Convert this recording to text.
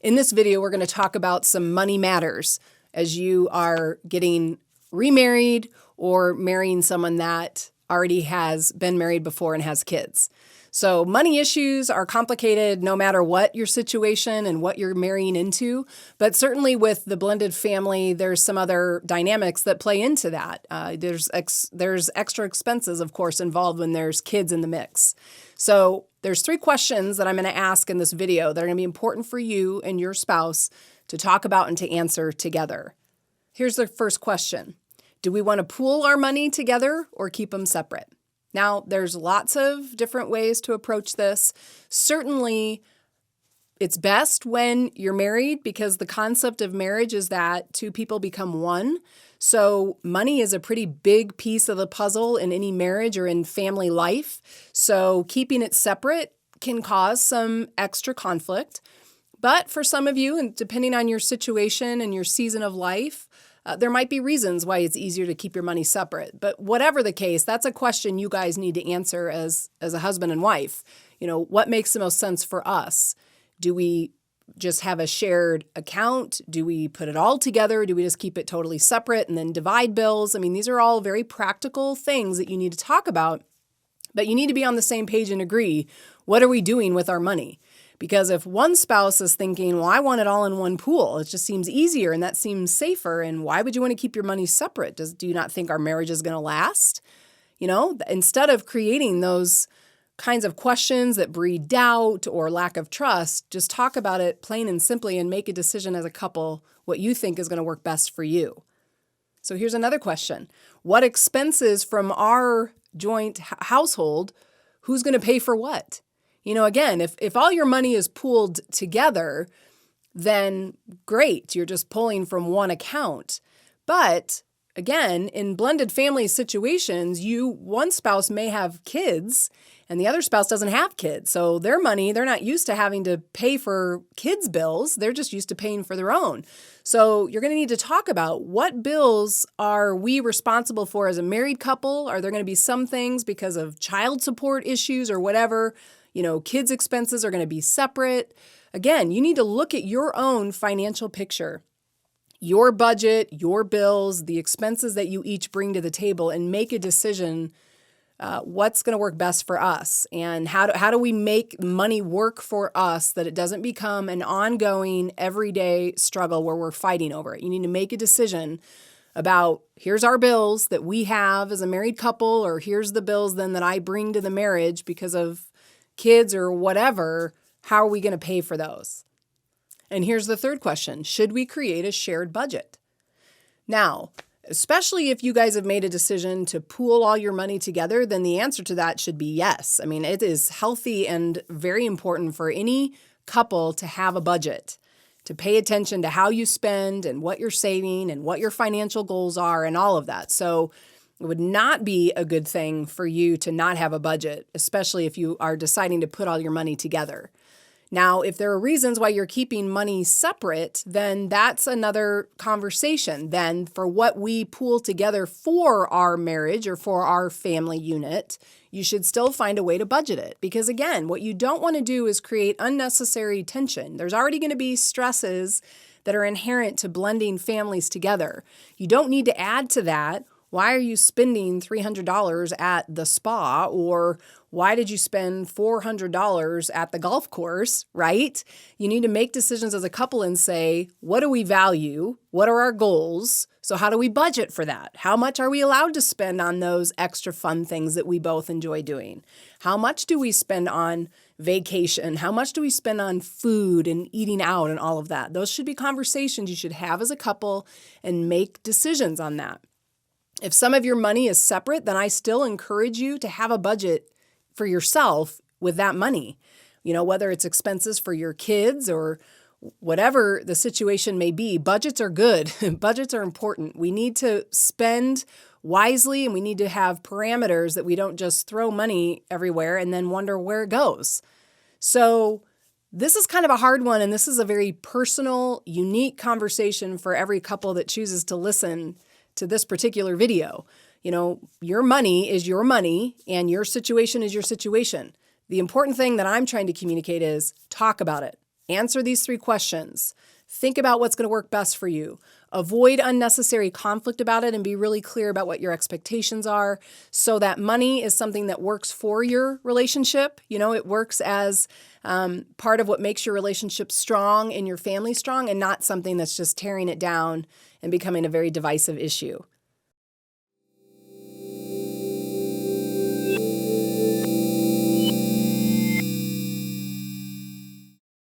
In this video, we're going to talk about some money matters as you are getting remarried or marrying someone that already has been married before and has kids. So money issues are complicated no matter what your situation and what you're marrying into, but certainly with the blended family, there's some other dynamics that play into that. There's extra expenses, of course, involved when there's kids in the mix. So there's 3 questions that I'm going to ask in this video that are going to be important for you and your spouse to talk about and to answer together. Here's the first question. Do we want to pool our money together or keep them separate? Now, there's lots of different ways to approach this. Certainly, it's best when you're married because the concept of marriage is that 2 people become one. So money is a pretty big piece of the puzzle in any marriage or in family life. So keeping it separate can cause some extra conflict. But for some of you, and depending on your situation and your season of life, there might be reasons why it's easier to keep your money separate. But whatever the case, that's a question you guys need to answer as a husband and wife. You know, what makes the most sense for us? Do we just have a shared account? Do we put it all together? Do we just keep it totally separate and then divide bills? I mean, these are all very practical things that you need to talk about, but you need to be on the same page and agree, what are we doing with our money? Because if one spouse is thinking, well, I want it all in one pool, it just seems easier and that seems safer. And why would you want to keep your money separate? Do you not think our marriage is going to last? You know, instead of creating those kinds of questions that breed doubt or lack of trust, just talk about it plain and simply and make a decision as a couple what you think is going to work best for you. So here's another question. What expenses from our joint household, who's going to pay for what? You know, again, if all your money is pooled together, then great, you're just pulling from one account. But again, in blended family situations, one spouse may have kids and the other spouse doesn't have kids. So their money, they're not used to having to pay for kids' bills. They're just used to paying for their own. So you're going to need to talk about what bills are we responsible for as a married couple? Are there going to be some things because of child support issues or whatever? You know, kids' expenses are going to be separate. Again, you need to look at your own financial picture, your budget, your bills, the expenses that you each bring to the table, and make a decision what's going to work best for us and how do we make money work for us that it doesn't become an ongoing everyday struggle where we're fighting over it. You need to make a decision about here's our bills that we have as a married couple, or here's the bills then that I bring to the marriage because of kids or whatever. How are we going to pay for those? And here's the third question. Should we create a shared budget? Now, especially if you guys have made a decision to pool all your money together, then the answer to that should be yes. I mean, it is healthy and very important for any couple to have a budget, to pay attention to how you spend and what you're saving and what your financial goals are and all of that. So it would not be a good thing for you to not have a budget, especially if you are deciding to put all your money together. Now, if there are reasons why you're keeping money separate, then that's another conversation. Then for what we pool together for our marriage or for our family unit, you should still find a way to budget it. Because again, what you don't want to do is create unnecessary tension. There's already going to be stresses that are inherent to blending families together. You don't need to add to that. Why are you spending $300 at the spa? Or why did you spend $400 at the golf course, right? You need to make decisions as a couple and say, what do we value? What are our goals? So how do we budget for that? How much are we allowed to spend on those extra fun things that we both enjoy doing? How much do we spend on vacation? How much do we spend on food and eating out and all of that? Those should be conversations you should have as a couple and make decisions on that. If some of your money is separate, then I still encourage you to have a budget for yourself with that money. You know, whether it's expenses for your kids or whatever the situation may be, budgets are good. Budgets are important. We need to spend wisely and we need to have parameters that we don't just throw money everywhere and then wonder where it goes. So this is kind of a hard one, and this is a very personal, unique conversation for every couple that chooses to listen to this particular video. You know, your money is your money and your situation is your situation. The important thing that I'm trying to communicate is talk about it. Answer these 3 questions. Think about what's going to work best for you. Avoid unnecessary conflict about it and be really clear about what your expectations are so that money is something that works for your relationship. It works as part of what makes your relationship strong and your family strong and not something that's just tearing it down and becoming a very divisive issue.